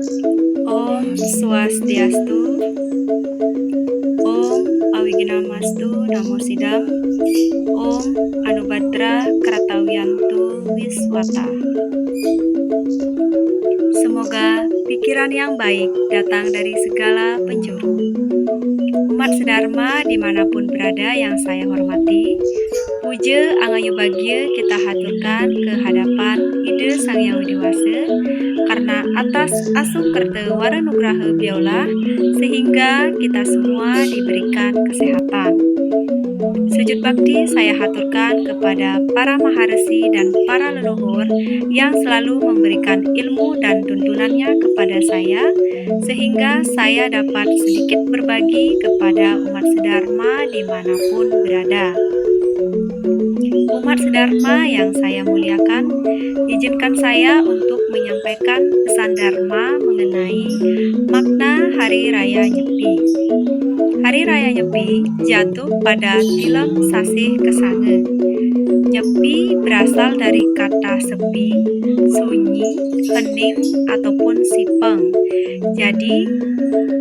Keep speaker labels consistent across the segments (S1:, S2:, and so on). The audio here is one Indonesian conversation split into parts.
S1: Om Swastiastu, Om Awiginamastu Namo Sidam, Om Anubhadra Kratawiyantu Wiswata. Semoga pikiran yang baik datang dari segala penjuru. Umat sedharma dimanapun berada yang saya hormati, puja angayu bagya kita haturkan ke hadapan Ida Sang Hyang Widi Wasa karena atas asuh kerta waranugraha beliaulah sehingga kita semua diberikan kesehatan. Sujud bakti saya haturkan kepada para maharesi dan para leluhur yang selalu memberikan ilmu dan tuntunannya kepada saya sehingga saya dapat sedikit berbagi kepada umat sedharma dimanapun berada. Umat sedharma yang saya muliakan, izinkan saya untuk menyampaikan pesan dharma mengenai makna Hari Raya Nyepi. Hari Raya Nyepi jatuh pada tilam sasih kesange. Nyepi berasal dari kata sepi, sunyi, hening, ataupun sipeng. Jadi,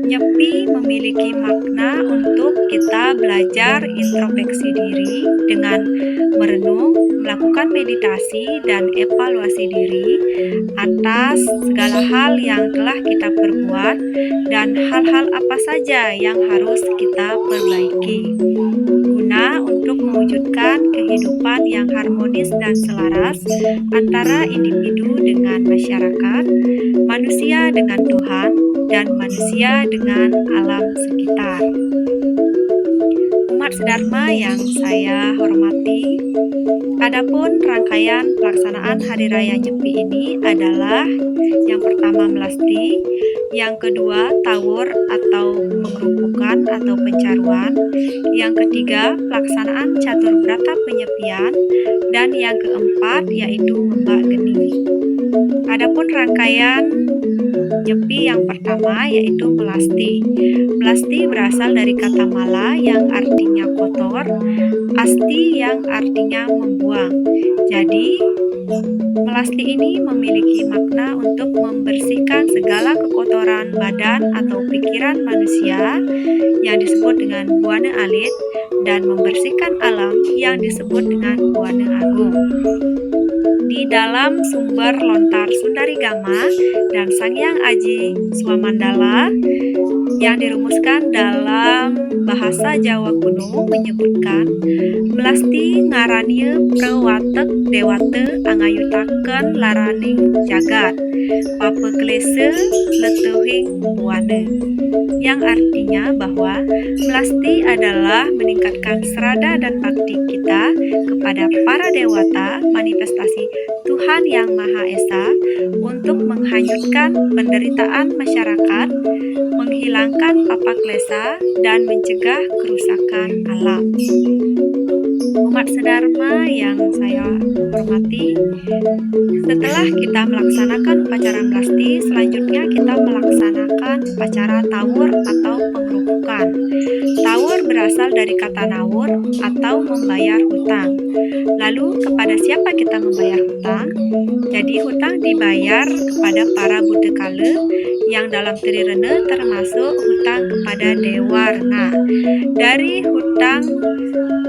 S1: nyepi memiliki makna untuk kita belajar introspeksi diri dengan merenung, melakukan meditasi dan evaluasi diri atas segala hal yang telah kita perbuat dan hal-hal apa saja yang harus kita perbaiki guna untuk mewujudkan kehidupan yang harmonis dan selaras antara individu dengan masyarakat, manusia dengan Tuhan, dan manusia dengan alam sekitar. Umat sedharma yang saya hormati, adapun rangkaian pelaksanaan Hari Raya Nyepi ini adalah yang pertama melasti, yang kedua tawur atau pengerupukan atau pencaruan, yang ketiga pelaksanaan catur brata penyepian, dan yang keempat yaitu membak geni. Adapun rangkaian nyepi yang pertama yaitu melasti. Melasti berasal dari kata mala yang artinya kotor, asti yang artinya membuang. Jadi, melasti ini memiliki makna untuk membersihkan segala kekotoran badan atau pikiran manusia yang disebut dengan buana alit dan membersihkan alam yang disebut dengan buana agung. Di dalam sumber lontar Sundarigama dan Sanghyang Aji Swamandala yang dirumuskan dalam bahasa Jawa kuno menyebutkan melasti ngarannya prawatek dewate angayutaken laraning jagat papeklese letuhing buana, yang artinya bahwa melasti adalah meningkatkan serada dan bakti kita kepada para dewata manifestasi Tuhan Yang Maha Esa untuk menghanyutkan penderitaan masyarakat, menghilangkan papaklesa, dan mencegah kerusakan alam. Umat sedharma yang saya hormati, setelah kita melaksanakan upacara melasti, selanjutnya kita melaksanakan upacara tawur atau pengerupukan. Tawur berasal dari kata nawur atau membayar hutang. Lalu kepada siapa kita membayar hutang? Jadi hutang dibayar kepada para Buddha kala yang dalam Trirena termasuk hutang kepada Dewarna. Dari hutang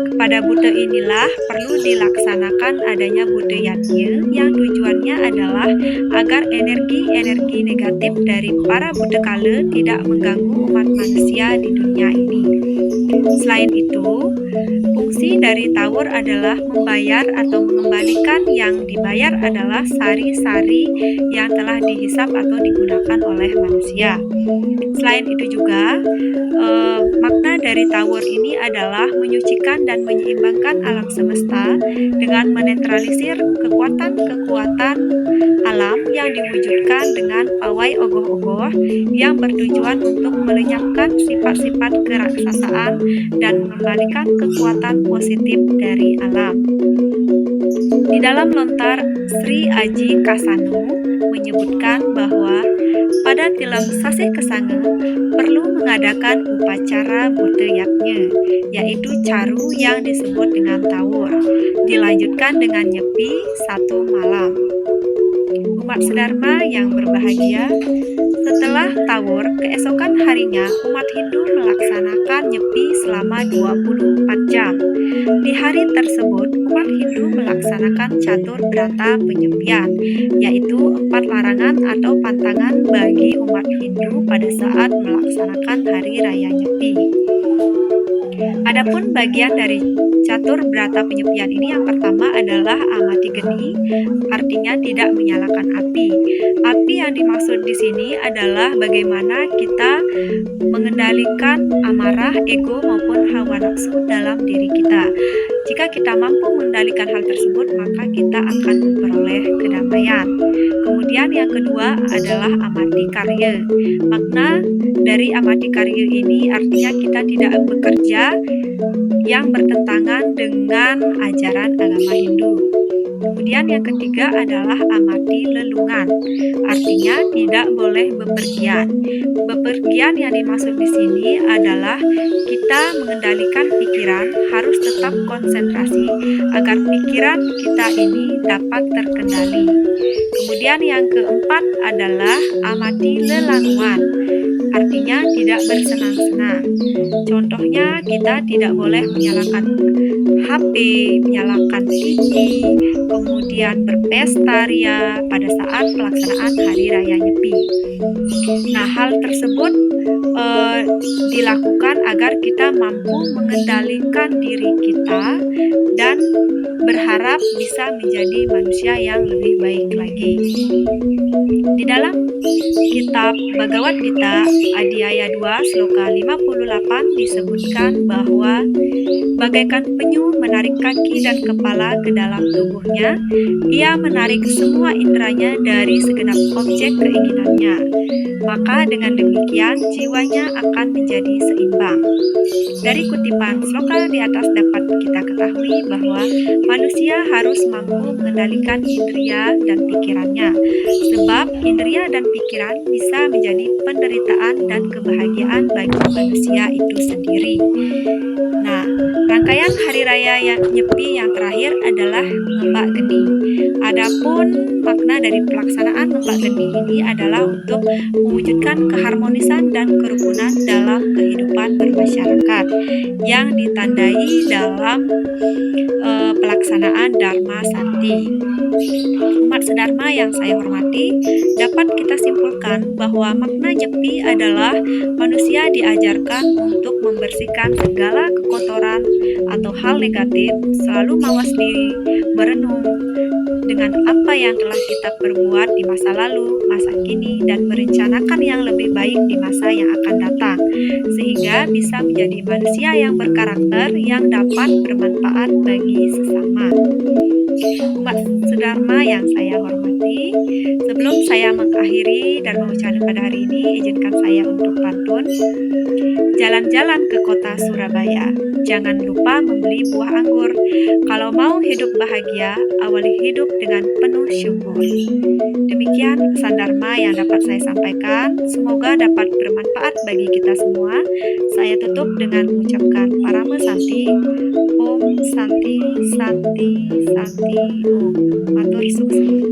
S1: kepada Buddha inilah perlu dilaksanakan adanya Buddha Yatnya yang tujuannya adalah agar energi-energi negatif dari para Buddha kala tidak mengganggu umat manusia di dunia ini. Selain itu, fungsi dari tawur adalah membayar atau mengembalikan yang dibayar adalah sari-sari yang telah dihisap atau digunakan oleh manusia. Selain itu juga, makna dari tawur ini adalah menyucikan dan menyeimbangkan alam semesta dengan menetralisir kekuatan-kekuatan alam yang diwujudkan dengan pawai ogoh-ogoh yang bertujuan untuk melenyapkan sifat-sifat keraksasaan dan mengembalikan kekuatan positif dari alam. Di dalam lontar Sri Aji Kasanu menyebutkan bahwa pada tilam sasih kesange perlu mengadakan upacara Buddha Yatnya, yaitu caru yang disebut dengan tawur, dilanjutkan dengan nyepi 1 malam. Umat sedharma yang berbahagia, Setelah Tawur, keesokan harinya umat Hindu melaksanakan Nyepi selama 24 jam. Di hari tersebut, umat Hindu melaksanakan catur berata penyepian, yaitu 4 larangan atau pantangan bagi umat Hindu pada saat melaksanakan Hari Raya Nyepi. Adapun bagian dari catur berata penyepian ini yang pertama adalah amati geni, artinya tidak menyalakan api. Api yang dimaksud di sini adalah bagaimana kita mengendalikan amarah, ego maupun hawa nafsu dalam diri kita. Jika kita mampu mengendalikan hal tersebut, maka kita akan memperoleh kedamaian. Kemudian yang kedua adalah amati karya. Makna dari amati karya ini artinya kita tidak bekerja yang bertentangan dengan ajaran agama Hindu. Kemudian yang ketiga adalah amati lelungan, artinya tidak boleh bepergian. Bepergian yang dimaksud di sini adalah kita mengendalikan pikiran, harus tetap konsentrasi agar pikiran kita ini dapat terkendali. Kemudian yang keempat adalah amati lelanuan, artinya tidak bersenang-senang. Contohnya kita tidak boleh menyalakan HP, menyalakan TV, kemudian berpesta ria pada saat pelaksanaan Hari Raya Nyepi. Nah, hal tersebut dilakukan agar kita mampu mengendalikan diri kita dan berharap bisa menjadi manusia yang lebih baik lagi. Di dalam kitab Bhagavad Gita Adhyaya 2 Sloka 58 disebutkan bahwa bagaikan penyu menarik kaki dan kepala ke dalam tubuhnya, ia menarik semua inderanya dari segenap objek keinginannya. Maka dengan demikian jiwanya akan menjadi seimbang. Dari kutipan sloka di atas dapat kita ketahui bahwa manusia harus mampu mengendalikan indria dan pikirannya, sebab indria dan pikiran bisa menjadi penderitaan dan kebahagiaan bagi manusia itu sendiri. Nah, rangkaian Hari Raya Nyepi yang terakhir adalah Ngembak Geni. Adapun makna dari pelaksanaan Ngembak Geni ini adalah untuk mewujudkan keharmonisan dan kerukunan dalam kehidupan bermasyarakat yang ditandai dalam pelaksanaan Dharma Santi. Umat sedharma yang saya hormati, dapat kita simpulkan bahwa makna Nyepi adalah manusia diajarkan untuk membersihkan segala kekotoran atau hal negatif, selalu mawas diri, merenung dengan apa yang telah kita perbuat di masa lalu, masa kini, dan merencanakan yang lebih baik di masa yang akan datang, sehingga bisa menjadi manusia yang berkarakter yang dapat bermanfaat bagi sesama. Umat sedharma yang saya hormati, sebelum saya mengakhiri dan mengucapkan pada hari ini, izinkan saya untuk pantun. Jalan-jalan ke kota Surabaya, jangan lupa membeli buah anggur. Kalau mau hidup bahagia, awali hidup dengan penuh syukur. Demikian pesan Dharma yang dapat saya sampaikan. Semoga dapat bermanfaat bagi kita semua. Saya tutup dengan mengucapkan Parama Santi. Om Santi, Santi, Santi, Om. Matur sukses.